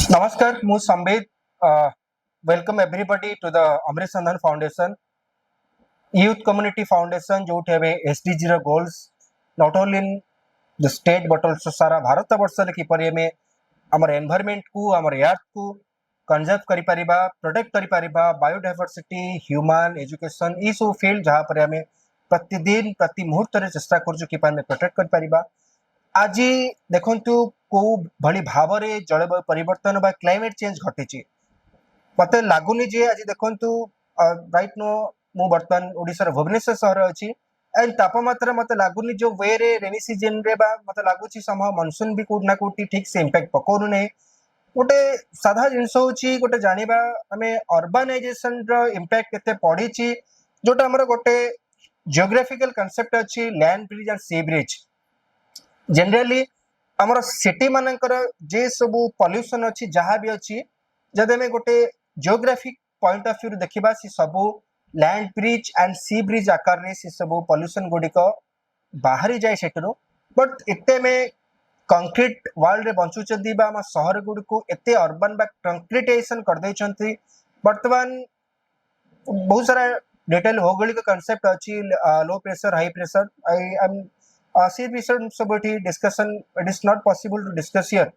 Namaskar, Mu Sambit. Welcome everybody to the Amrit Sandhan Foundation, Youth Community Foundation, जो SDG goals not only in the state but also सारा भारत वर्ष रे किपरि में हमर environment को हमर अर्थ को कंजर्व करि परिबा प्रोटेक्ट करि परिबा बायोडायवर्सिटी ह्यूमन एजुकेशन ई सब फील्ड जहाँ पर हमें प्रतिदिन प्रति मुहूर्त रे चेष्टा करजु कि पाने प्रोटेक्ट करि परिबा आज देखंतु को भली भाव रे जलवायु परिवर्तन बा क्लाइमेट चेंज घटिची मते लागुनी जे आज देखंतु राइट नो मु वर्तमान ओडिसा भुवनेश्वर शहर अछि एंड तापमात्रा मते लागुनी जो वे रे रेनी सीजन रे बा मते लागुची समह मानसून भी कोड ना कोटी ठीक से इंपैक्ट पकोनु नै गोटे साधा जिंस होची गोटे जानिबा हमें अर्बनाइजेशन रो इंपैक्ट केते पड़ीची जोटा हमर गोटे जियोग्राफिकल कांसेप्ट अछि land bridge and sea bridge generally हमर सिटी मानकर जे सब पॉल्यूशन अछि जहां भी अछि जदे में गोटे जियोग्राफिक पॉइंट ऑफ व्यू देखिबा सी सब land bridge and sea bridge आकार रे सी सब पॉल्यूशन गुडिक बाहरी जाय सेटरो बट एते में कंक्रीट वर्ल्ड रे बंचुचंदी बा हम शहर गुड को एते अर्बन बा कंक्रीटाइजेशन कर दैचंती वर्तमान बहुत सारा डिटेल भौगोलिक कांसेप्ट अछि लो प्रेशर हाई प्रेशर आई एम सी विषय सब discussion it is not possible to discuss here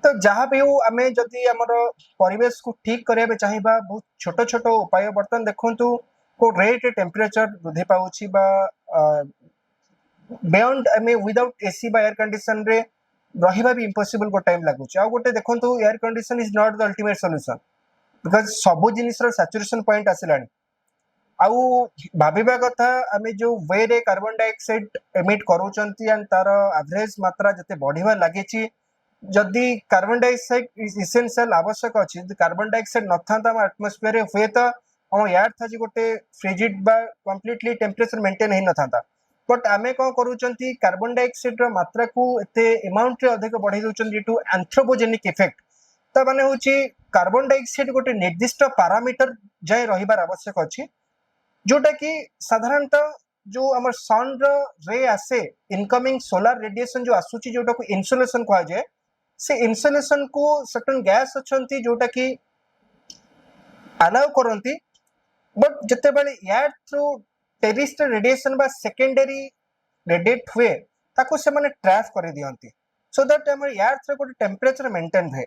तो जहाँ भी हो आम जदि आमर परिवेश को ठीक करने चाहिए बहुत छोट छोट उपाय बर्तमान देखु को रेट टेम्परेचर वृद्धि पाऊँ beyond I mean without AC बा एयर कंडीशन रे रहिबा भी इम्पॉसिबल को टाइम लागुच आ गोटे देखंतु air condition is not the ultimate solution because सब जिनिस रो सैचुरेशन पॉइंट आसिलानी आउ भाबिबा कथा आमे जो वे रे कार्बन डाइऑक्साइड एमिट करूचंती एंड तार एवरेज मात्रा जते बढ़िबा लागेची जदि कार्बन डाइऑक्साइड इसेंशियल आवश्यक अछि कार्बन डाइऑक्साइड नथांता हम एटमॉस्फेयर रे हुए तो हम यार था जी गोटे फ्रिजिड बा कंप्लीटली टेम्परेचर मेंटेन हे नथांता बट आमे को करूचंती कार्बन डाइऑक्साइड रो मात्रा को एते अमाउंट रे अधिक बढ़ी दोचंती ड्यू टू एंथ्रोपोजेनिक इफेक्ट त माने होची कार्बन डाइऑक्साइड गोटे निर्दिष्ट पैरामीटर जाय रहिबार आवश्यक अछि जोटा कि साधारणतः जो आम सन रे आसे इनकमिंग सोलार रेडिएशन जो आसुची जोटा को इन्सुलेशन कहा जाए से इन्सुलेशन को सर्टेन गैस अच्छी जोटा कि अलाउ करती बट जिते बड़े यार थ्रू टेरिस्ट्रियल रेडिएशन बा सेकेंडरी रेडिएट हुए ताको से माने ट्रैप कर दियंती सो दैट हमर यार थ्रू गोटे टेम्परेचर मेंटेन है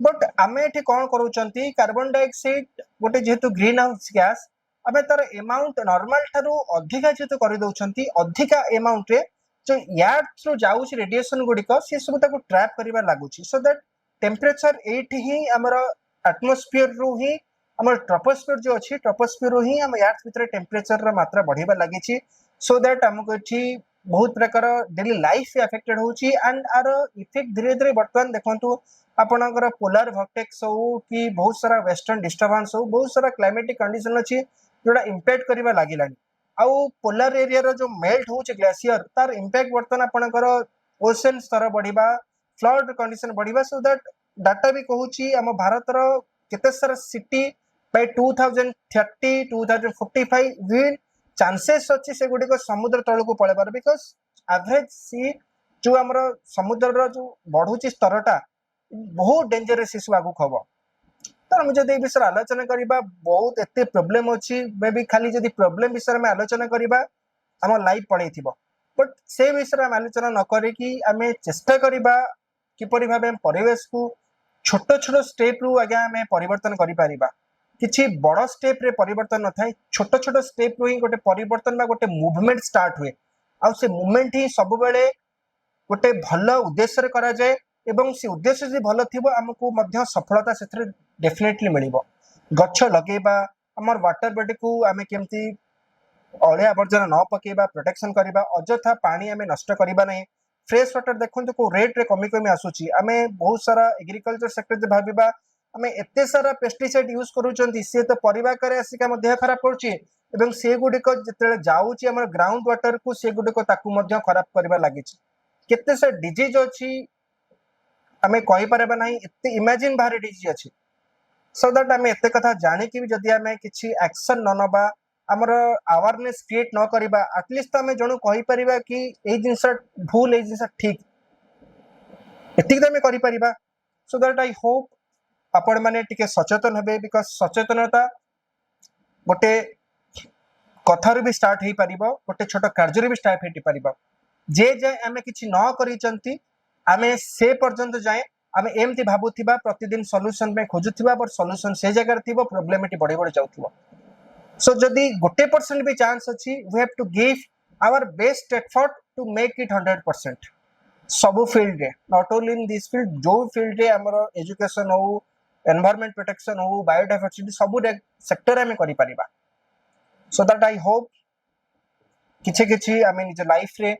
बट आमे एठी कोन करूचंती कार्बन डाइऑक्साइड गोटे जेहेतु ग्रीन हाउस गैस आमे तार अमाउंट नॉर्मल थारू अधिका जेहेतु कर दउचंती अधिका अमाउंट रे जो यार थ्रू जाउछ रेडिएशन गुडिक से सब ताको ट्रैप करिबा लागुची सो दैट टेम्परेचर एठी ही हमर एटमॉस्फेयर रो ही हमर ट्रोपोस्फियर जो अछि ट्रोपोस्फियर रो ही हम यार भीतर टेम्परेचर रा मात्रा बढ़िबा लागिची सो दैट हमको एठी बहुत प्रकार डेली लाइफ अफेक्टेड होची एंड आर इफेक्ट धीरे धीरे वर्तमान देखंतु आपनकर पोलर वर्टेक्स हो कि बहुत सारा वेस्टर्न डिस्टर्बेंस हो बहुत सारा क्लाइमेटिक कंडीशन अछि जोड़ा इंपैक्ट करिबा लागिलानी आउ पोलर एरिया रो जो मेल्ट होचे ग्लेशियर तार इंपैक्ट वर्तमान आपनकर ओशन स्तर बढ़िबा फ्लड कंडीशन बढ़िबा सो दैट डाटा भी कहूची हम भारत रो केते सारा सिटी बाय 2030 2045 विल चांसेस अछि से गुडी को समुद्र तळ को पळेबार बिकॉज़ एवरेज सी जो हमर समुद्र रो जो बढ़ुची स्तरटा बहुत डेंजरस इशू आगु खबो तो हम जदि विषय आलोचना करिबा बहुत एते प्रॉब्लम अछि मे भी खाली जदि प्रॉब्लम विषय में आलोचना करिबा हम लाइफ पळेथिबो बट से विषय में आलोचना न करे कि हमें चेष्टा करिबा किपरि भाबे परिवेश को छोट छोट स्टेप रु आगे हमें परिवर्तन करि परिबा किछि बड़ स्टेप रे परिवर्तन न थाई छोट छोट स्टेप रु ही गोटे परिवर्तन बा गोटे मूवमेंट स्टार्ट हुए आ से मूवमेंट ही सब बेले गोटे भलो उद्देश्य रे करा जाए एवं से उद्देश्य जे भलो थिबो हमकु मध्य सफलता सेथरे डेफिनेटली मिलिबो गच्छ लगेबा हमर वाटर बॉडी को आमे केमती अळिया आवर्जना न पकेबा प्रोटेक्शन करिबा अजथा पानी आमे नष्ट करिबा नै फ्रेश वाटर देखंतु को रेट रे कमी कमी आसुची आमे बहुत सारा एग्रीकल्चर सेक्टर जे भाबिबा आमे एते सारा पेस्टिसाइड यूज करूचंती से तो परिबा करे आसिका मध्य खराब पड़ुची एवं से गुडिको जते जाउची हमर ग्राउंड वाटर को से गुडिको ताकू मध्य खराब करिबा लागिची केते से डिजीज अछि आमे कहि परबा नै एते इमेजिन बाहर डिजीज अछि सो दैट आमे एते कथा जानि कि जदि आमे किछि एक्शन न नबा आमर अवेयरनेस क्रिएट न करिबा एटलिस्ट आम जन कहि परिबा कि ए जिंस भूल ए जिंस ठीक एतिक तो आम करि परिबा सो दैट आई होप आपण माने टिके सचेतन हेबे बिकॉज सचेतनता गोटे कथार भी स्टार्ट हो पार गोटे छोट कार्य भी स्टार्ट हो पार जे जाए आम कि न करी आम से पर्यंत जाए आम एमती भावुवा प्रतिदिन सॉल्यूशन में खोजुवा बट सॉल्यूशन से जगह थी प्रोब्लेम ये बढ़ी बढ़ी जाऊँ सो जदि गोटे परसेंट भी चांस अच्छी we have to give our best effort to make it 100% सबु फील्ड रे not only in this field जो फील्ड रे हमर एजुकेशन हो एनवायरनमेंट प्रोटेक्शन हो बायोडाइवर्सिटी सबु सेक्टर में करि परिबा सो दैट आई होप किछि किछि आमे निज लाइफ रे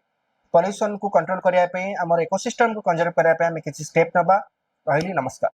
पॉल्यूशन को कंट्रोल करिया पे हमर इकोसिस्टम को कंजर्व करिया पे आमे किछि स्टेप नबा रहली नमस्कार।